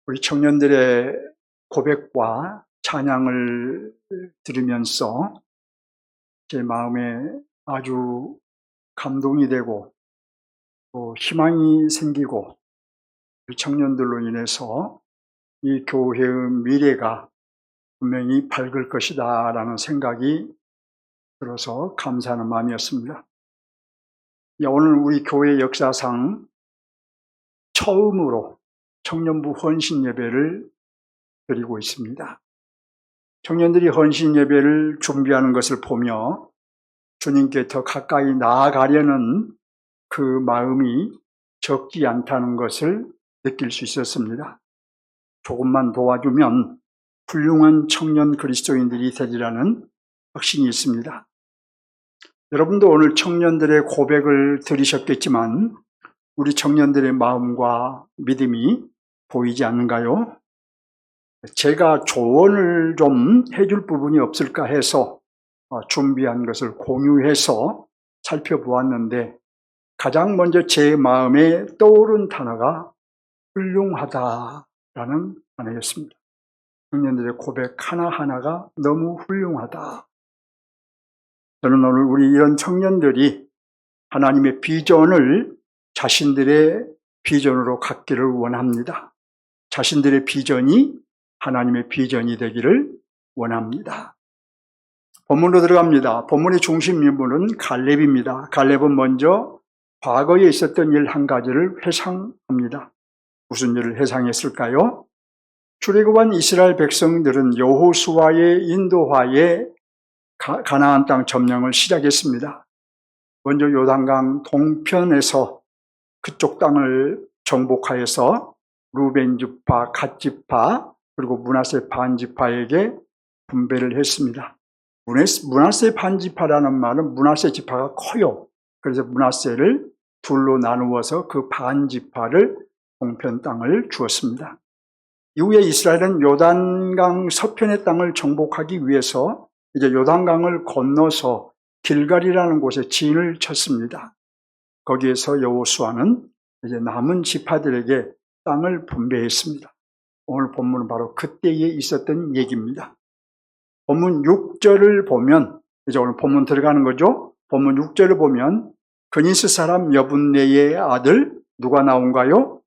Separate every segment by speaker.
Speaker 1: 우리 청년들의 고백과 찬양을 들으면서 제 마음에 아주 감동이 되고 또 희망이 생기고 우리 청년들로 인해서 이 교회의 미래가 분명히 밝을 것이다 라는 생각이 들어서 감사하는 마음이었습니다. 오늘 우리 교회 역사상 처음으로 청년부 헌신 예배를 드리고 있습니다. 청년들이 헌신 예배를 준비하는 것을 보며 주님께 더 가까이 나아가려는 그 마음이 적지 않다는 것을 느낄 수 있었습니다. 조금만 도와주면 훌륭한 청년 그리스도인들이 되리라는 확신이 있습니다. 여러분도 오늘 청년들의 고백을 들으셨겠지만 우리 청년들의 마음과 믿음이 보이지 않는가요? 제가 조언을 좀 해줄 부분이 없을까 해서 준비한 것을 공유해서 살펴보았는데 가장 먼저 제 마음에 떠오른 단어가 훌륭하다라는 단어였습니다. 청년들의 고백 하나하나가 너무 훌륭하다. 저는 오늘 우리 이런 청년들이 하나님의 비전을 자신들의 비전으로 갖기를 원합니다. 자신들의 비전이 하나님의 비전이 되기를 원합니다. 본문으로 들어갑니다. 본문의 중심 인물은 갈렙입니다. 갈렙은 먼저 과거에 있었던 일 한 가지를 회상합니다. 무슨 일을 회상했을까요? 출애굽한 이스라엘 백성들은 여호수아의 인도하에 가나안 땅 점령을 시작했습니다. 먼저 요단강 동편에서 그쪽 땅을 정복하여서 루벤 지파, 갓 지파, 그리고 므낫세 반 지파에게 분배를 했습니다. 므낫세 반 지파라는 말은 므낫세 지파가 커요. 그래서 므낫세를 둘로 나누어서 그 반 지파를 동편 땅을 주었습니다. 이후에 이스라엘은 요단강 서편의 땅을 정복하기 위해서 이제 요단강을 건너서 길갈이라는 곳에 진을 쳤습니다. 거기에서 여호수아는 이제 남은 지파들에게 땅을 분배했습니다. 오늘 본문은 바로 그때에 있었던 얘기입니다. 본문 6절을 보면, 이제 오늘 본문 들어가는 거죠. 본문 6절을 보면 그니스 사람 여분네의 아들 누가 나온가요?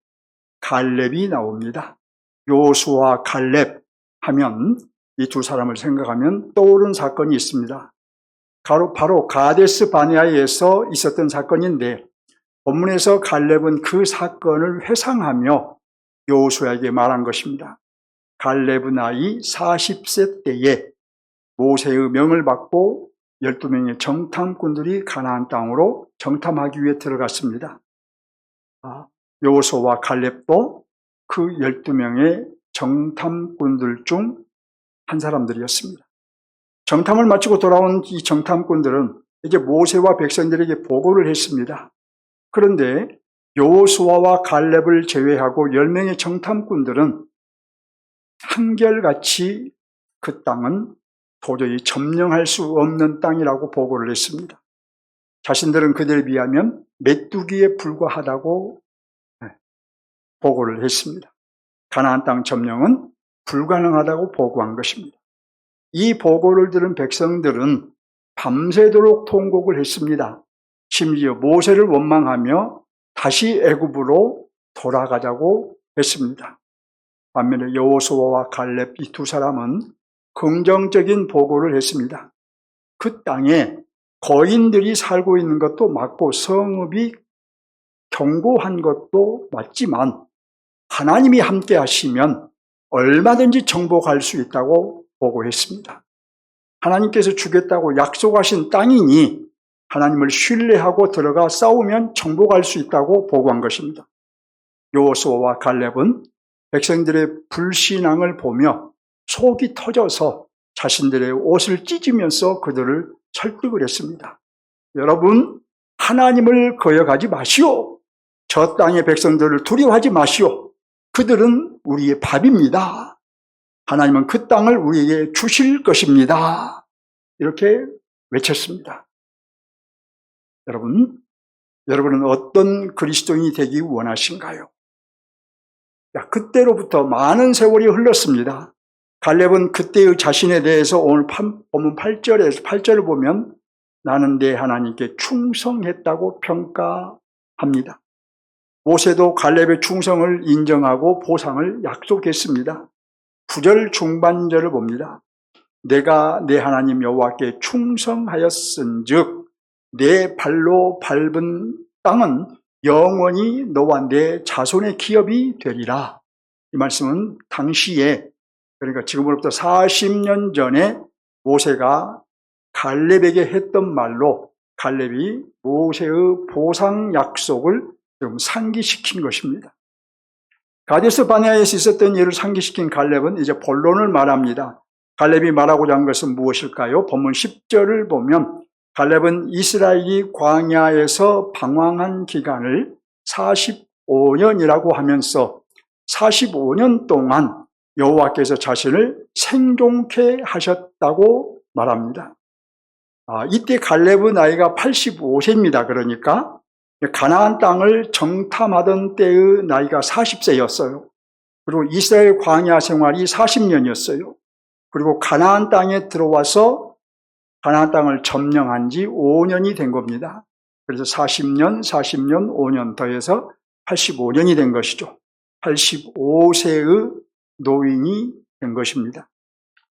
Speaker 1: 갈렙이 나옵니다. 여호수아 갈렙 하면 이 두 사람을 생각하면 떠오른 사건이 있습니다. 바로 가데스 바네아에서 있었던 사건인데 본문에서 갈렙은 그 사건을 회상하며 여호수아에게 말한 것입니다. 갈렙은 나이 40세 때에 모세의 명을 받고 12명의 정탐꾼들이 가나안 땅으로 정탐하기 위해 들어갔습니다. 여호수아와 갈렙도 그 12명의 정탐꾼들 중 한 사람들이었습니다. 정탐을 마치고 돌아온 이 정탐꾼들은 이제 모세와 백성들에게 보고를 했습니다. 그런데 여호수아와 갈렙을 제외하고 10명의 정탐꾼들은 한결같이 그 땅은 도저히 점령할 수 없는 땅이라고 보고를 했습니다. 자신들은 그들에 비하면 메뚜기에 불과하다고 보고를 했습니다. 가나안 땅 점령은 불가능하다고 보고한 것입니다. 이 보고를 들은 백성들은 밤새도록 통곡을 했습니다. 심지어 모세를 원망하며 다시 애굽으로 돌아가자고 했습니다. 반면에 여호수아와 갈렙 이 두 사람은 긍정적인 보고를 했습니다. 그 땅에 거인들이 살고 있는 것도 맞고 성읍이 견고한 것도 맞지만 하나님이 함께 하시면 얼마든지 정복할 수 있다고 보고했습니다. 하나님께서 주겠다고 약속하신 땅이니 하나님을 신뢰하고 들어가 싸우면 정복할 수 있다고 보고한 것입니다. 여호수아와 갈렙은 백성들의 불신앙을 보며 속이 터져서 자신들의 옷을 찢으면서 그들을 설득을 했습니다. 여러분, 하나님을 거역하지 마시오. 저 땅의 백성들을 두려워하지 마시오. 그들은 우리의 밥입니다. 하나님은 그 땅을 우리에게 주실 것입니다. 이렇게 외쳤습니다. 여러분은 어떤 그리스도인이 되기 원하신가요? 그때로부터 많은 세월이 흘렀습니다. 갈렙은 그때의 자신에 대해서 오늘 본문 8절을 보면 나는 내 하나님께 충성했다고 평가합니다. 모세도 갈렙의 충성을 인정하고 보상을 약속했습니다. 9절 중반절을 봅니다. 내가 내 하나님 여호와께 충성하였은즉 내 발로 밟은 땅은 영원히 너와 내 자손의 기업이 되리라. 이 말씀은 당시에, 그러니까 지금으로부터 40년 전에 모세가 갈렙에게 했던 말로 갈렙이 모세의 보상 약속을 좀 상기시킨 것입니다. 가데스 바네아에서 있었던 일을 상기시킨 갈렙은 이제 본론을 말합니다. 갈렙이 말하고자 한 것은 무엇일까요? 본문 10절을 보면 갈렙은 이스라엘이 광야에서 방황한 기간을 45년이라고 하면서 45년 동안 여호와께서 자신을 생존케 하셨다고 말합니다. 이때 갈렙의 나이가 85세입니다. 그러니까 가나안 땅을 정탐하던 때의 나이가 40세였어요. 그리고 이스라엘 광야 생활이 40년이었어요. 그리고 가나안 땅에 들어와서 가나안 땅을 점령한 지 5년이 된 겁니다. 그래서 40년, 5년 더해서 85년이 된 것이죠. 85세의 노인이 된 것입니다.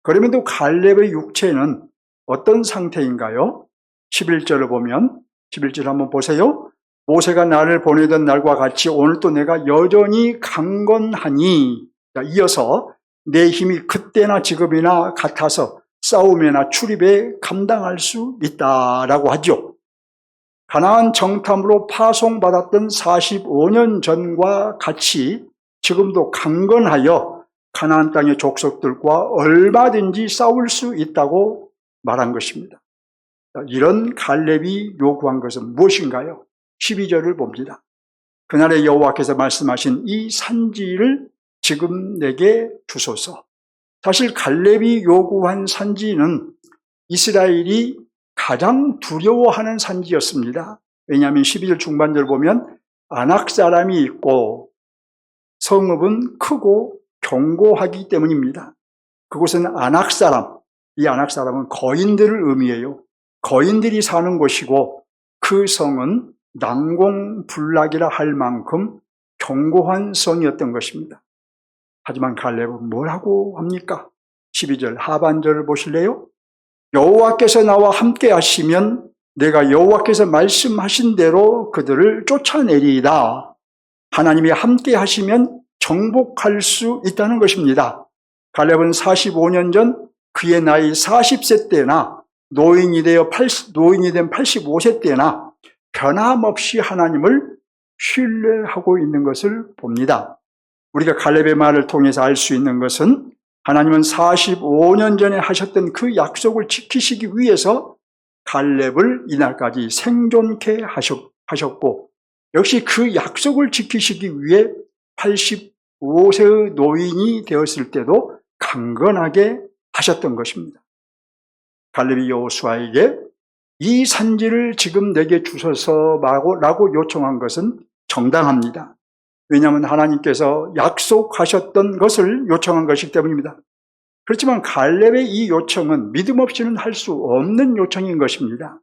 Speaker 1: 그럼에도 갈렙의 육체는 어떤 상태인가요? 11절을 보면 11절 한번 보세요. 모세가 나를 보내던 날과 같이 오늘도 내가 여전히 강건하니, 이어서 내 힘이 그때나 지금이나 같아서 싸움이나 출입에 감당할 수 있다라고 하죠. 가나안 정탐으로 파송받았던 45년 전과 같이 지금도 강건하여 가나안 땅의 족속들과 얼마든지 싸울 수 있다고 말한 것입니다. 이런 갈렙이 요구한 것은 무엇인가요? 12절을 봅니다. 그날에 여호와께서 말씀하신 이 산지를 지금 내게 주소서. 사실 갈렙이 요구한 산지는 이스라엘이 가장 두려워하는 산지였습니다. 왜냐하면 12절 중반절 보면 아낙 사람이 있고 성읍은 크고 견고하기 때문입니다. 그곳은 아낙 사람, 이 아낙 사람은 거인들을 의미해요. 거인들이 사는 곳이고 그 성은 난공불락이라 할 만큼 견고한 성이었던 것입니다. 하지만 갈렙은 뭐라고 합니까? 12절 하반절을 보실래요? 여호와께서 나와 함께 하시면 내가 여호와께서 말씀하신 대로 그들을 쫓아내리이다. 하나님이 함께 하시면 정복할 수 있다는 것입니다. 갈렙은 45년 전 그의 나이 40세 때나 노인이 된 85세 때나 변함없이 하나님을 신뢰하고 있는 것을 봅니다. 우리가 갈렙의 말을 통해서 알 수 있는 것은 하나님은 45년 전에 하셨던 그 약속을 지키시기 위해서 갈렙을 이날까지 생존케 하셨고, 역시 그 약속을 지키시기 위해 85세의 노인이 되었을 때도 강건하게 하셨던 것입니다. 갈렙이 여호수아에게 이 산지를 지금 내게 주소서라고 요청한 것은 정당합니다. 왜냐하면 하나님께서 약속하셨던 것을 요청한 것이기 때문입니다. 그렇지만 갈렙의 이 요청은 믿음 없이는 할 수 없는 요청인 것입니다.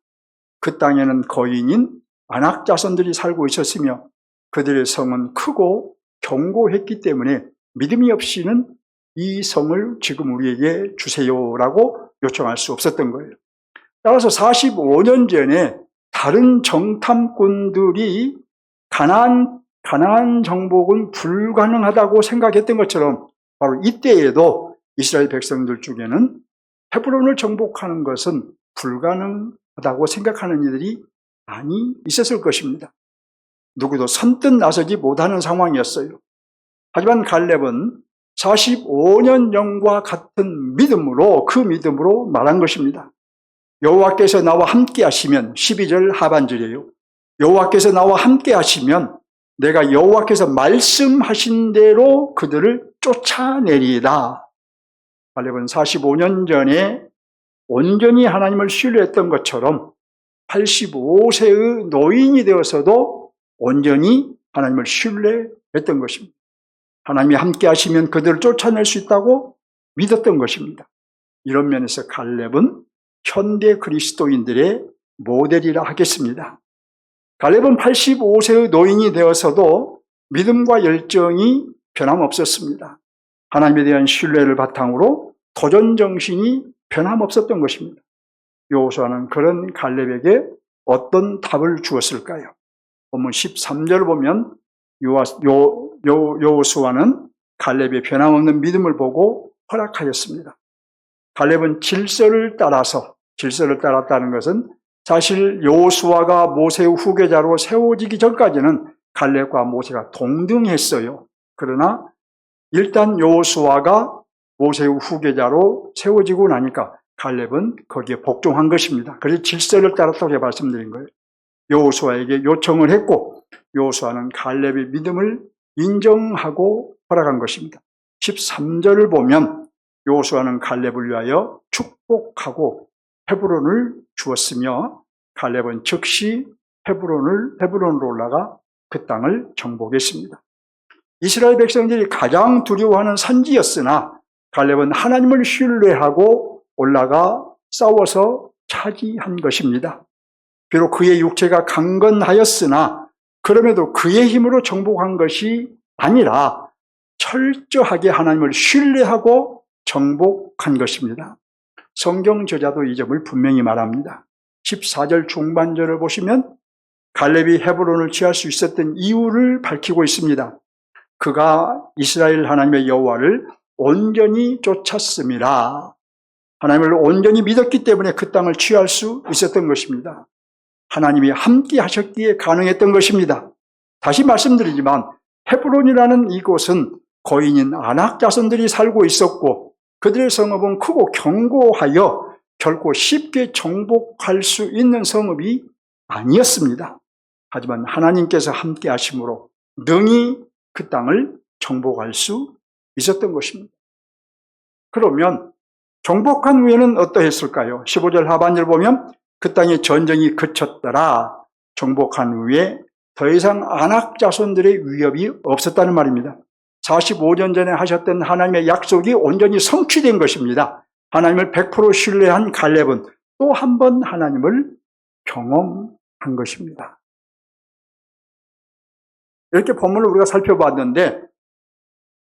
Speaker 1: 그 땅에는 거인인 아낙 자손들이 살고 있었으며 그들의 성은 크고 견고했기 때문에 믿음이 없이는 이 성을 지금 우리에게 주세요라고 요청할 수 없었던 거예요. 따라서 45년 전에 다른 정탐꾼들이 가나안 정복은 불가능하다고 생각했던 것처럼 바로 이때에도 이스라엘 백성들 중에는 헤브론을 정복하는 것은 불가능하다고 생각하는 이들이 많이 있었을 것입니다. 누구도 선뜻 나서지 못하는 상황이었어요. 하지만 갈렙은 45년 전과 같은 믿음으로, 그 믿음으로 말한 것입니다. 여호와께서 나와 함께 하시면, 12절 하반절이에요. 여호와께서 나와 함께 하시면 내가 여호와께서 말씀하신 대로 그들을 쫓아내리이다. 갈렙은 45년 전에 온전히 하나님을 신뢰했던 것처럼 85세의 노인이 되어서도 온전히 하나님을 신뢰했던 것입니다. 하나님이 함께 하시면 그들을 쫓아낼 수 있다고 믿었던 것입니다. 이런 면에서 갈렙은 현대 그리스도인들의 모델이라 하겠습니다. 갈렙은 85세의 노인이 되어서도 믿음과 열정이 변함없었습니다. 하나님에 대한 신뢰를 바탕으로 도전 정신이 변함없었던 것입니다. 여호수아는 그런 갈렙에게 어떤 답을 주었을까요? 본문 13절을 보면 여호수아는 갈렙의 변함없는 믿음을 보고 허락하였습니다. 갈렙은 질서를 따랐다는 것은 사실 여호수아가 모세의 후계자로 세워지기 전까지는 갈렙과 모세가 동등했어요. 그러나 일단 여호수아가 모세의 후계자로 세워지고 나니까 갈렙은 거기에 복종한 것입니다. 그래서 질서를 따랐다고 말씀드린 거예요. 여호수아에게 요청을 했고 여호수아는 갈렙의 믿음을 인정하고 허락한 것입니다. 13절을 보면 여호수아는 갈렙을 위하여 축복하고 헤브론을 주었으며 갈렙은 즉시 헤브론으로 올라가 그 땅을 정복했습니다. 이스라엘 백성들이 가장 두려워하는 산지였으나 갈렙은 하나님을 신뢰하고 올라가 싸워서 차지한 것입니다. 비록 그의 육체가 강건하였으나 그럼에도 그의 힘으로 정복한 것이 아니라 철저하게 하나님을 신뢰하고 정복한 것입니다. 성경 저자도 이 점을 분명히 말합니다. 14절 중반절을 보시면 갈렙이 헤브론을 취할 수 있었던 이유를 밝히고 있습니다. 그가 이스라엘 하나님의 여호와를 온전히 쫓았음이라. 하나님을 온전히 믿었기 때문에 그 땅을 취할 수 있었던 것입니다. 하나님이 함께 하셨기에 가능했던 것입니다. 다시 말씀드리지만 헤브론이라는 이곳은 거인인 아낙 자손들이 살고 있었고 그들의 성읍은 크고 견고하여 결코 쉽게 정복할 수 있는 성읍이 아니었습니다. 하지만 하나님께서 함께 하심으로 능히 그 땅을 정복할 수 있었던 것입니다. 그러면 정복한 후에는 어떠했을까요? 15절 하반절 보면 그 땅에 전쟁이 그쳤더라. 정복한 후에 더 이상 아낙 자손들의 위협이 없었다는 말입니다. 45년 전에 하셨던 하나님의 약속이 온전히 성취된 것입니다. 하나님을 100% 신뢰한 갈렙은 또 한 번 하나님을 경험한 것입니다. 이렇게 본문을 우리가 살펴봤는데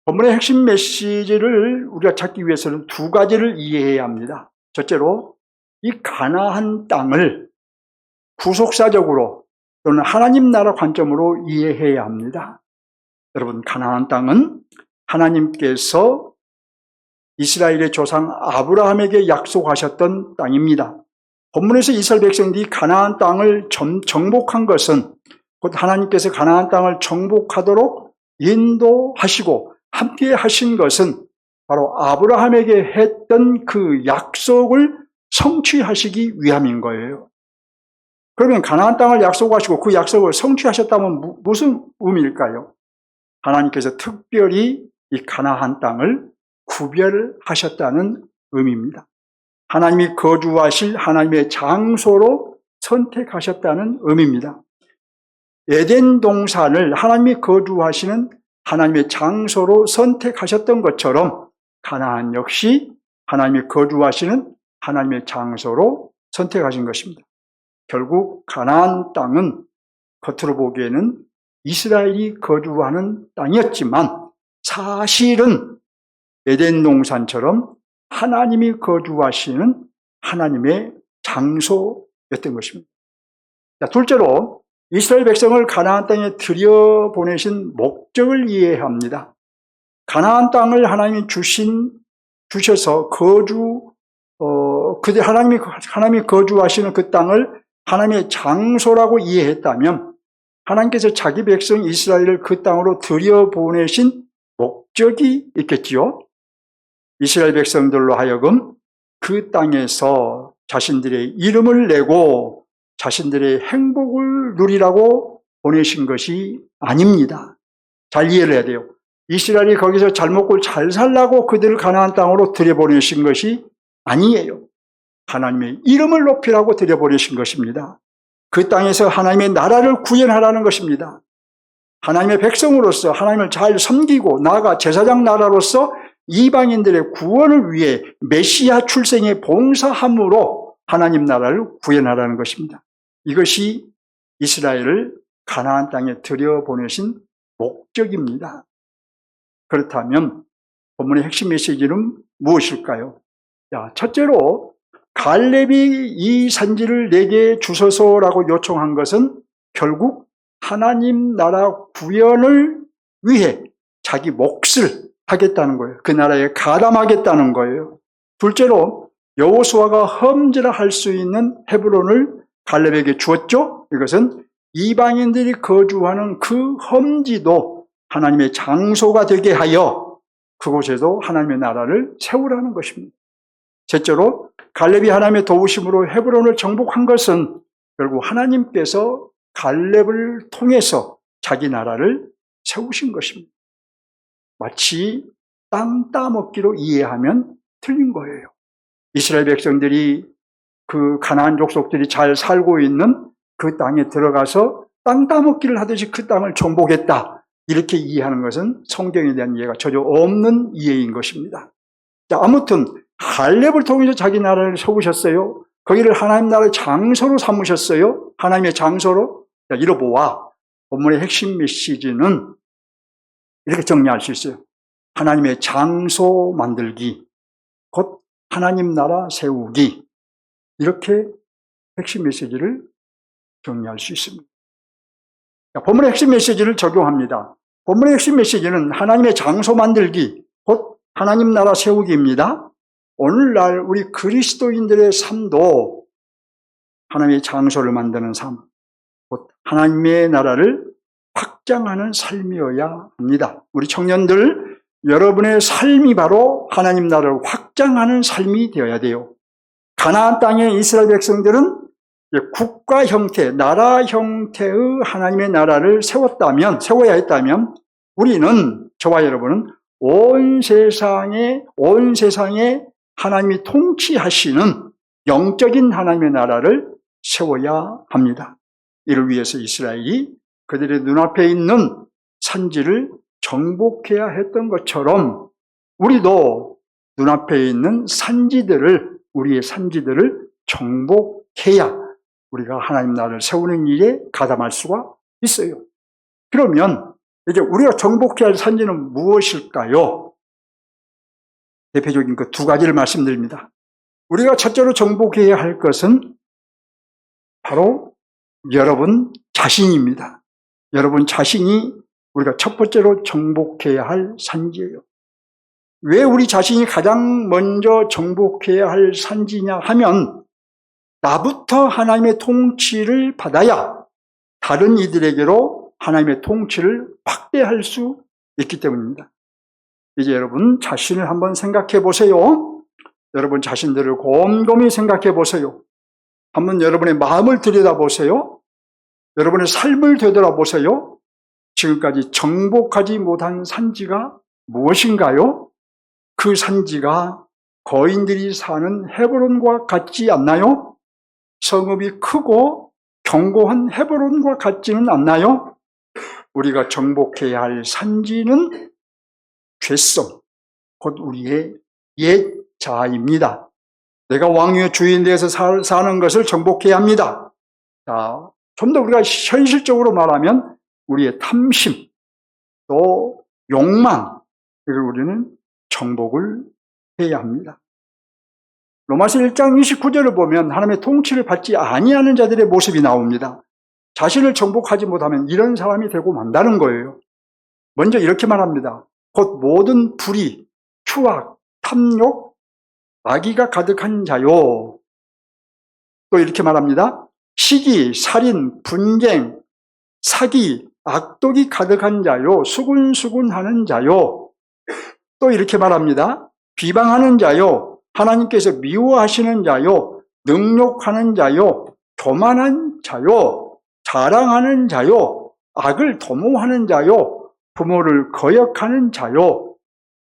Speaker 1: 본문의 핵심 메시지를 우리가 찾기 위해서는 두 가지를 이해해야 합니다. 첫째로 이 가나안 땅을 구속사적으로 또는 하나님 나라 관점으로 이해해야 합니다. 여러분, 가나안 땅은 하나님께서 이스라엘의 조상 아브라함에게 약속하셨던 땅입니다. 본문에서 이스라엘 백성들이 가나안 땅을 정복한 것은 곧 하나님께서 가나안 땅을 정복하도록 인도하시고 함께 하신 것은 바로 아브라함에게 했던 그 약속을 성취하시기 위함인 거예요. 그러면 가나안 땅을 약속하시고 그 약속을 성취하셨다면 무슨 의미일까요? 하나님께서 특별히 이 가나안 땅을 구별하셨다는 의미입니다. 하나님이 거주하실 하나님의 장소로 선택하셨다는 의미입니다. 에덴 동산을 하나님이 거주하시는 하나님의 장소로 선택하셨던 것처럼 가나안 역시 하나님이 거주하시는 하나님의 장소로 선택하신 것입니다. 결국 가나안 땅은 겉으로 보기에는 이스라엘이 거주하는 땅이었지만 사실은 에덴 동산처럼 하나님이 거주하시는 하나님의 장소였던 것입니다. 자, 둘째로 이스라엘 백성을 가나안 땅에 들여보내신 목적을 이해해야 합니다. 가나안 땅을 하나님이 주셔서 하나님이 거주하시는 그 땅을 하나님의 장소라고 이해했다면 하나님께서 자기 백성 이스라엘을 그 땅으로 들여보내신 목적이 있겠지요. 이스라엘 백성들로 하여금 그 땅에서 자신들의 이름을 내고 자신들의 행복을 누리라고 보내신 것이 아닙니다. 잘 이해를 해야 돼요. 이스라엘이 거기서 잘 먹고 잘 살라고 그들을 가나안 땅으로 들여보내신 것이 아니에요. 하나님의 이름을 높이라고 들여보내신 것입니다. 그 땅에서 하나님의 나라를 구현하라는 것입니다. 하나님의 백성으로서 하나님을 잘 섬기고 나아가 제사장 나라로서 이방인들의 구원을 위해 메시아 출생의 봉사함으로 하나님 나라를 구현하라는 것입니다. 이것이 이스라엘을 가나안 땅에 들여보내신 목적입니다. 그렇다면 본문의 핵심 메시지는 무엇일까요? 첫째로 갈렙이 이 산지를 내게 주소서라고 요청한 것은 결국 하나님 나라 구현을 위해 자기 몫을 하겠다는 거예요. 그 나라에 가담하겠다는 거예요. 둘째로 여호수아가 험지라 할 수 있는 헤브론을 갈렙에게 주었죠. 이것은 이방인들이 거주하는 그 험지도 하나님의 장소가 되게 하여 그곳에도 하나님의 나라를 세우라는 것입니다. 셋째로 갈렙이 하나님의 도우심으로 헤브론을 정복한 것은 결국 하나님께서 갈렙을 통해서 자기 나라를 세우신 것입니다. 마치 땅 따먹기로 이해하면 틀린 거예요. 이스라엘 백성들이 그 가나안 족속들이 잘 살고 있는 그 땅에 들어가서 땅 따먹기를 하듯이 그 땅을 정복했다. 이렇게 이해하는 것은 성경에 대한 이해가 전혀 없는 이해인 것입니다. 자, 아무튼 갈렙을 통해서 자기 나라를 세우셨어요. 거기를 하나님 나라의 장소로 삼으셨어요. 하나님의 장소로. 자, 이러보아 본문의 핵심 메시지는 이렇게 정리할 수 있어요. 하나님의 장소 만들기, 곧 하나님 나라 세우기. 이렇게 핵심 메시지를 정리할 수 있습니다. 자, 본문의 핵심 메시지를 적용합니다. 본문의 핵심 메시지는 하나님의 장소 만들기, 곧 하나님 나라 세우기입니다. 오늘날 우리 그리스도인들의 삶도 하나님의 장소를 만드는 삶, 곧 하나님의 나라를 확장하는 삶이어야 합니다. 우리 청년들, 여러분의 삶이 바로 하나님 나라를 확장하는 삶이 되어야 돼요. 가나안 땅의 이스라엘 백성들은 국가 형태, 나라 형태의 하나님의 나라를 세워야 했다면 우리는, 저와 여러분은 온 세상에 하나님이 통치하시는 영적인 하나님의 나라를 세워야 합니다. 이를 위해서 이스라엘이 그들의 눈앞에 있는 산지를 정복해야 했던 것처럼 우리도 눈앞에 있는 우리의 산지들을 정복해야 우리가 하나님 나라를 세우는 일에 가담할 수가 있어요. 그러면 이제 우리가 정복해야 할 산지는 무엇일까요? 대표적인 그 두 가지를 말씀드립니다. 우리가 첫째로 정복해야 할 것은 바로 여러분 자신입니다. 여러분 자신이 우리가 첫 번째로 정복해야 할 산지예요. 왜 우리 자신이 가장 먼저 정복해야 할 산지냐 하면 나부터 하나님의 통치를 받아야 다른 이들에게로 하나님의 통치를 확대할 수 있기 때문입니다. 이제 여러분 자신을 한번 생각해 보세요. 여러분 자신들을 곰곰이 생각해 보세요. 한번 여러분의 마음을 들여다보세요. 여러분의 삶을 되돌아보세요. 지금까지 정복하지 못한 산지가 무엇인가요? 그 산지가 거인들이 사는 헤브론과 같지 않나요? 성읍이 크고 견고한 헤브론과 같지는 않나요? 우리가 정복해야 할 산지는 죄성, 곧 우리의 옛 자아입니다. 내가 왕위의 주인 되어서 사는 것을 정복해야 합니다. 자, 좀 더 우리가 현실적으로 말하면 우리의 탐심, 또 욕망, 이걸 우리는 정복을 해야 합니다. 로마서 1장 29절을 보면 하나님의 통치를 받지 아니하는 자들의 모습이 나옵니다. 자신을 정복하지 못하면 이런 사람이 되고 만다는 거예요. 먼저 이렇게 말합니다. 곧 모든 불의, 추악, 탐욕, 악의가 가득한 자요. 또 이렇게 말합니다. 시기, 살인, 분쟁, 사기, 악독이 가득한 자요. 수군수군하는 자요. 또 이렇게 말합니다. 비방하는 자요. 하나님께서 미워하시는 자요. 능욕하는 자요. 교만한 자요. 자랑하는 자요. 악을 도모하는 자요. 부모를 거역하는 자요.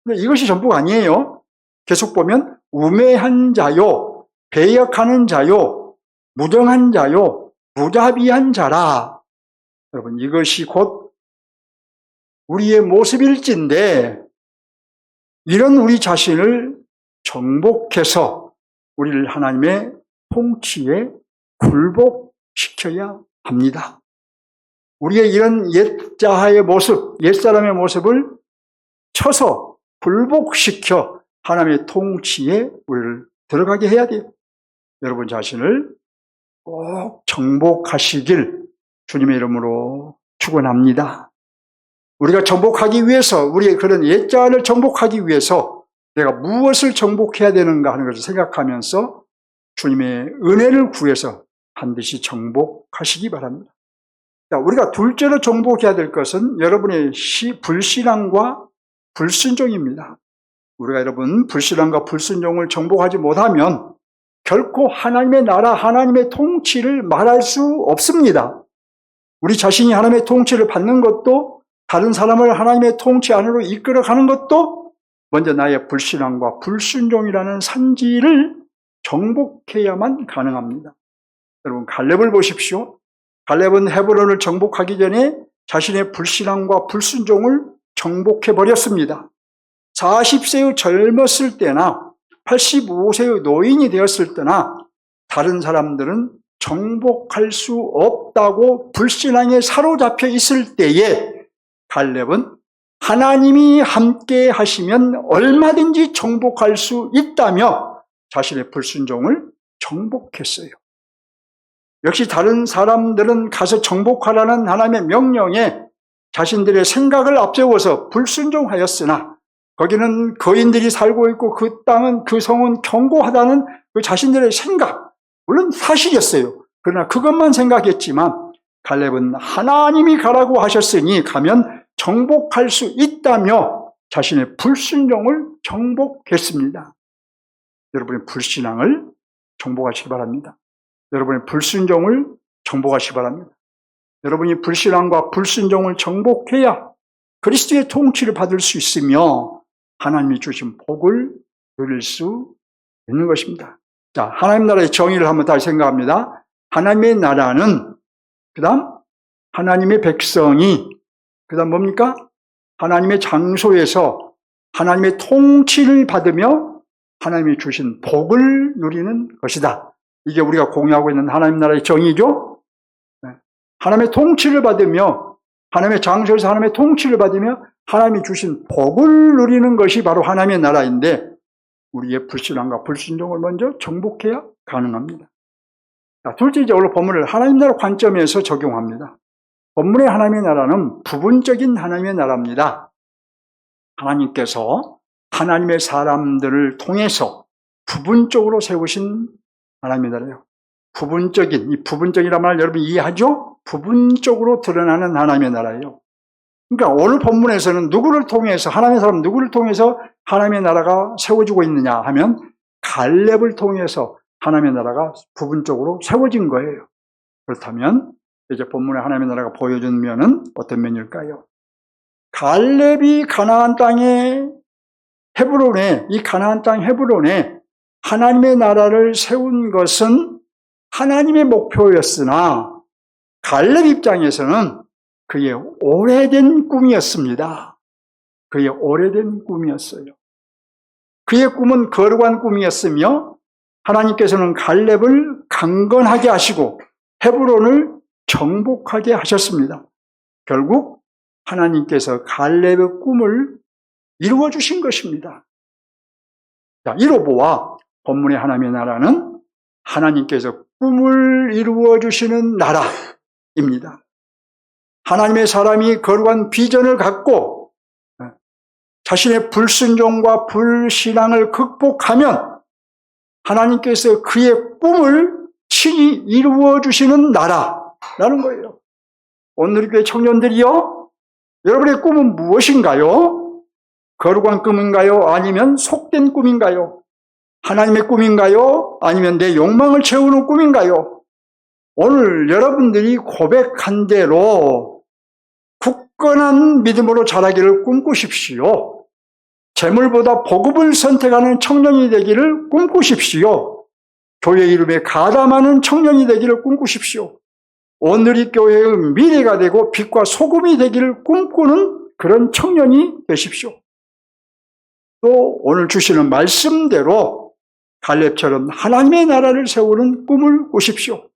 Speaker 1: 근데 이것이 전부가 아니에요. 계속 보면 우매한 자요. 배역하는 자요. 무정한 자요. 무자비한 자라. 여러분 이것이 곧 우리의 모습일진데 이런 우리 자신을 정복해서 우리를 하나님의 통치에 굴복시켜야 합니다. 우리의 이런 옛자아의 모습, 옛사람의 모습을 쳐서 굴복시켜 하나님의 통치에 우리를 들어가게 해야 돼요. 여러분 자신을 꼭 정복하시길 주님의 이름으로 축원합니다. 우리가 정복하기 위해서, 우리의 그런 옛자아를 정복하기 위해서 내가 무엇을 정복해야 되는가 하는 것을 생각하면서 주님의 은혜를 구해서 반드시 정복하시기 바랍니다. 자, 우리가 둘째로 정복해야 될 것은 여러분의 불신앙과 불순종입니다. 우리가 여러분 불신앙과 불순종을 정복하지 못하면 결코 하나님의 나라, 하나님의 통치를 말할 수 없습니다. 우리 자신이 하나님의 통치를 받는 것도, 다른 사람을 하나님의 통치 안으로 이끌어가는 것도 먼저 나의 불신앙과 불순종이라는 산지를 정복해야만 가능합니다. 여러분 갈렙을 보십시오. 갈렙은 헤브론을 정복하기 전에 자신의 불신앙과 불순종을 정복해버렸습니다. 40세의 젊었을 때나 85세의 노인이 되었을 때나 다른 사람들은 정복할 수 없다고 불신앙에 사로잡혀 있을 때에 갈렙은 하나님이 함께 하시면 얼마든지 정복할 수 있다며 자신의 불순종을 정복했어요. 역시 다른 사람들은 가서 정복하라는 하나님의 명령에 자신들의 생각을 앞세워서 불순종하였으나 거기는 거인들이 살고 있고 그 땅은, 그 성은 견고하다는 그 자신들의 생각, 물론 사실이었어요. 그러나 그것만 생각했지만 갈렙은 하나님이 가라고 하셨으니 가면 정복할 수 있다며 자신의 불순종을 정복했습니다. 여러분의 불신앙을 정복하시기 바랍니다. 여러분의 불순종을 정복하시기 바랍니다. 여러분이 불신앙과 불순종을 정복해야 그리스도의 통치를 받을 수 있으며 하나님이 주신 복을 누릴 수 있는 것입니다. 자, 하나님 나라의 정의를 한번 다시 생각합니다. 하나님의 나라는, 그 다음 하나님의 백성이, 그 다음 뭡니까? 하나님의 장소에서 하나님의 통치를 받으며 하나님이 주신 복을 누리는 것이다. 이게 우리가 공유하고 있는 하나님 나라의 정의죠. 하나님의 통치를 받으며, 하나님의 장소에서 하나님의 통치를 받으며 하나님이 주신 복을 누리는 것이 바로 하나님의 나라인데 우리의 불신앙과 불순종을 먼저 정복해야 가능합니다. 자, 둘째, 이제 오늘 본문을 하나님 나라 관점에서 적용합니다. 본문의 하나님의 나라는 부분적인 하나님의 나라입니다. 하나님께서 하나님의 사람들을 통해서 부분적으로 세우신 하나님의 나라예요. 부분적인, 이 부분적이란 말 여러분 이해하죠? 부분적으로 드러나는 하나님의 나라예요. 그러니까 오늘 본문에서는 누구를 통해서, 하나님의 사람 누구를 통해서 하나님의 나라가 세워지고 있느냐 하면 갈렙을 통해서 하나님의 나라가 부분적으로 세워진 거예요. 그렇다면 이제 본문에 하나님의 나라가 보여준 면은 어떤 면일까요? 갈렙이 가나안 땅에 헤브론에, 이 가나안 땅 헤브론에 하나님의 나라를 세운 것은 하나님의 목표였으나 갈렙 입장에서는 그의 오래된 꿈이었습니다. 그의 오래된 꿈이었어요. 그의 꿈은 거룩한 꿈이었으며 하나님께서는 갈렙을 강건하게 하시고 헤브론을 정복하게 하셨습니다. 결국 하나님께서 갈렙의 꿈을 이루어 주신 것입니다. 자, 이로 보아 본문의 하나님의 나라는 하나님께서 꿈을 이루어 주시는 나라입니다. 하나님의 사람이 거룩한 비전을 갖고 자신의 불순종과 불신앙을 극복하면 하나님께서 그의 꿈을 친히 이루어 주시는 나라라는 거예요. 오늘 교회 청년들이요, 여러분의 꿈은 무엇인가요? 거룩한 꿈인가요? 아니면 속된 꿈인가요? 하나님의 꿈인가요? 아니면 내 욕망을 채우는 꿈인가요? 오늘 여러분들이 고백한 대로 굳건한 믿음으로 자라기를 꿈꾸십시오. 재물보다 복음을 선택하는 청년이 되기를 꿈꾸십시오. 교회 이름에 가담하는 청년이 되기를 꿈꾸십시오. 오늘이 교회의 미래가 되고 빛과 소금이 되기를 꿈꾸는 그런 청년이 되십시오. 또 오늘 주시는 말씀대로 갈렙처럼 하나님의 나라를 세우는 꿈을 꾸십시오.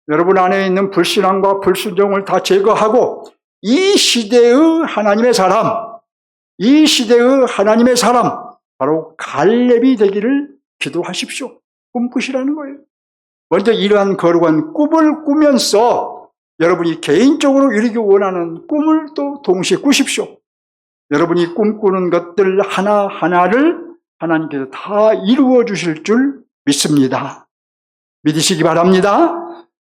Speaker 1: 여러분 안에 있는 불신앙과 불순종을 다 제거하고 이 시대의 하나님의 사람, 이 시대의 하나님의 사람, 바로 갈렙이 되기를 기도하십시오. 꿈꾸시라는 거예요. 먼저 이러한 거룩한 꿈을 꾸면서 여러분이 개인적으로 이루기 원하는 꿈을 또 동시에 꾸십시오. 여러분이 꿈꾸는 것들 하나하나를 하나님께서 다 이루어 주실 줄 믿습니다. 믿으시기 바랍니다.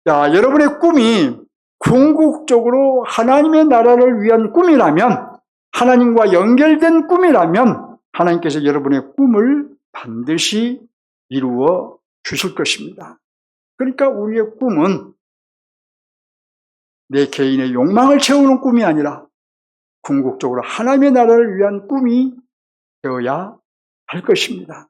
Speaker 1: 자, 여러분의 꿈이 궁극적으로 하나님의 나라를 위한 꿈이라면, 하나님과 연결된 꿈이라면 하나님께서 여러분의 꿈을 반드시 이루어 주실 것입니다. 그러니까 우리의 꿈은 내 개인의 욕망을 채우는 꿈이 아니라 궁극적으로 하나님의 나라를 위한 꿈이 되어야 할 것입니다.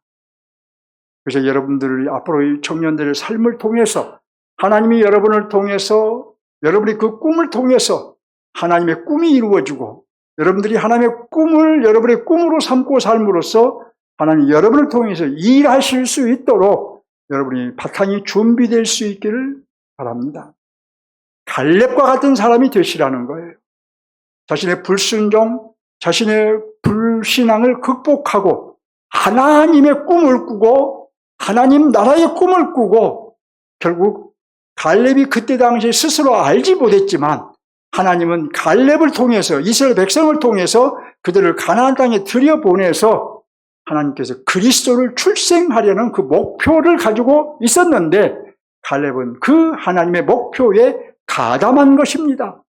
Speaker 1: 그래서 여러분들 앞으로의 청년들의 삶을 통해서 하나님이 여러분을 통해서, 여러분이 그 꿈을 통해서 하나님의 꿈이 이루어지고, 여러분들이 하나님의 꿈을 여러분의 꿈으로 삼고 삶으로써 하나님 여러분을 통해서 일하실 수 있도록 여러분이 바탕이 준비될 수 있기를 바랍니다. 갈렙과 같은 사람이 되시라는 거예요. 자신의 불순종, 자신의 불신앙을 극복하고 하나님의 꿈을 꾸고 하나님 나라의 꿈을 꾸고, 결국 갈렙이 그때 당시에 스스로 알지 못했지만 하나님은 갈렙을 통해서, 이스라엘 백성을 통해서 그들을 가나안 땅에 들여보내서 하나님께서 그리스도를 출생하려는 그 목표를 가지고 있었는데, 갈렙은 그 하나님의 목표에 가담한 것입니다.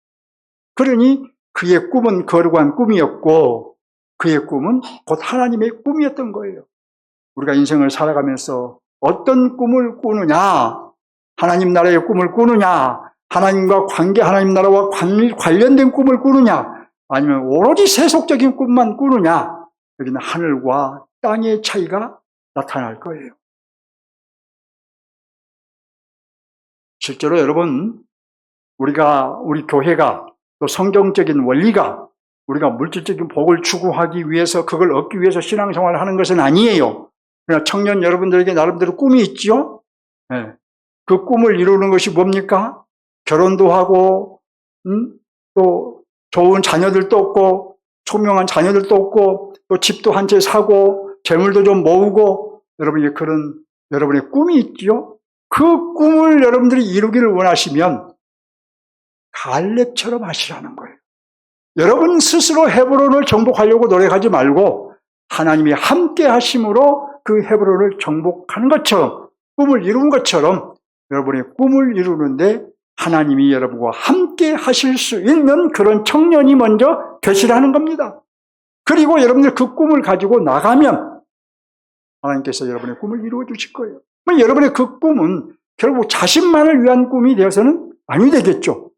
Speaker 1: 그러니 그의 꿈은 거룩한 꿈이었고 그의 꿈은 곧 하나님의 꿈이었던 거예요. 우리가 인생을 살아가면서 어떤 꿈을 꾸느냐, 하나님 나라의 꿈을 꾸느냐, 하나님과 관계, 하나님 나라와 관련된 꿈을 꾸느냐, 아니면 오로지 세속적인 꿈만 꾸느냐, 여기는 하늘과 땅의 차이가 나타날 거예요. 실제로 여러분, 우리 교회가, 또 성경적인 원리가 우리가 물질적인 복을 추구하기 위해서, 그걸 얻기 위해서 신앙생활을 하는 것은 아니에요. 그러나 청년 여러분들에게 나름대로 꿈이 있죠? 네. 그 꿈을 이루는 것이 뭡니까? 결혼도 하고, 또 좋은 자녀들도 얻고, 총명한 자녀들도 얻고, 또 집도 한 채 사고, 재물도 좀 모으고, 여러분이 그런 여러분의 꿈이 있죠? 그 꿈을 여러분들이 이루기를 원하시면 갈렙처럼 하시라는 거예요. 여러분 스스로 헤브론을 정복하려고 노력하지 말고 하나님이 함께 하심으로 그 헤브론을 정복하는 것처럼, 꿈을 이룬 것처럼 여러분의 꿈을 이루는데 하나님이 여러분과 함께 하실 수 있는 그런 청년이 먼저 되시라는 겁니다. 그리고 여러분들 그 꿈을 가지고 나가면 하나님께서 여러분의 꿈을 이루어 주실 거예요. 여러분의 그 꿈은 결국 자신만을 위한 꿈이 되어서는 아니 되겠죠.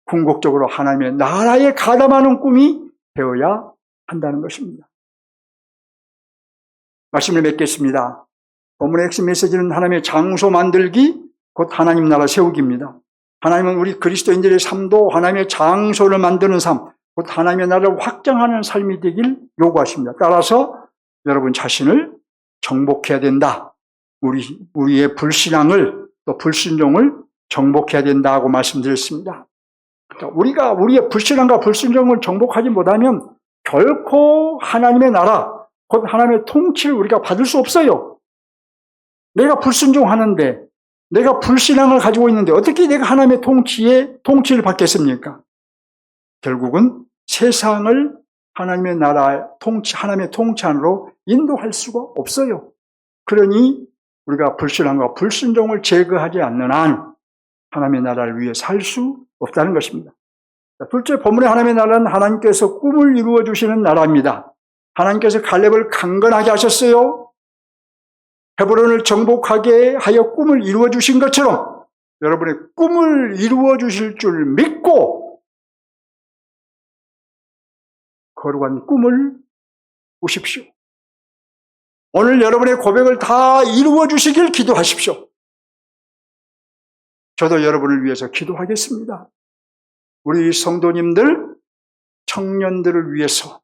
Speaker 1: 궁극적으로 하나님의 나라에 가담하는 꿈이 되어야 한다는 것입니다. 말씀을 맺겠습니다. 본문의 핵심 메시지는 하나님의 장소 만들기, 곧 하나님 나라 세우기입니다. 하나님은 우리 그리스도인들의 삶도 하나님의 장소를 만드는 삶, 곧 하나님의 나라를 확장하는 삶이 되길 요구하십니다. 따라서 여러분 자신을 정복해야 된다. 우리의 불신앙을, 또 불순종을 정복해야 된다고 말씀드렸습니다. 우리가 우리의 불신앙과 불순종을 정복하지 못하면 결코 하나님의 나라, 곧 하나님의 통치를 우리가 받을 수 없어요. 내가 불순종하는데, 내가 불신앙을 가지고 있는데 어떻게 내가 하나님의 통치를 받겠습니까? 결국은 세상을 하나님의 나라 하나님의 통치 안으로 인도할 수가 없어요. 그러니 우리가 불신앙과 불순종을 제거하지 않는 한 하나님의 나라를 위해 살 수 없다는 것입니다. 둘째, 본문의 하나님의 나라는 하나님께서 꿈을 이루어 주시는 나라입니다. 하나님께서 갈렙을 강건하게 하셨어요. 헤브론을 정복하게 하여 꿈을 이루어 주신 것처럼 여러분의 꿈을 이루어 주실 줄 믿고 거룩한 꿈을 꾸십시오. 오늘 여러분의 고백을 다 이루어 주시길 기도하십시오. 저도 여러분을 위해서 기도하겠습니다. 우리 성도님들, 청년들을 위해서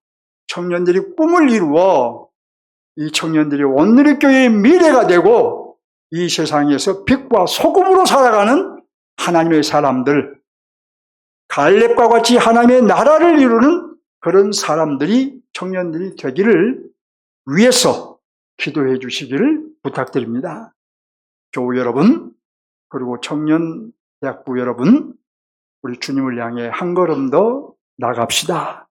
Speaker 1: 청년들이 꿈을 이루어 이 청년들이 오늘의 교회의 미래가 되고 이 세상에서 빛과 소금으로 살아가는 하나님의 사람들, 갈렙과 같이 하나님의 나라를 이루는 그런 사람들이 청년들이 되기를 위해서 기도해 주시기를 부탁드립니다. 교우 여러분, 그리고 청년 대학부 여러분, 우리 주님을 향해 한 걸음 더 나갑시다.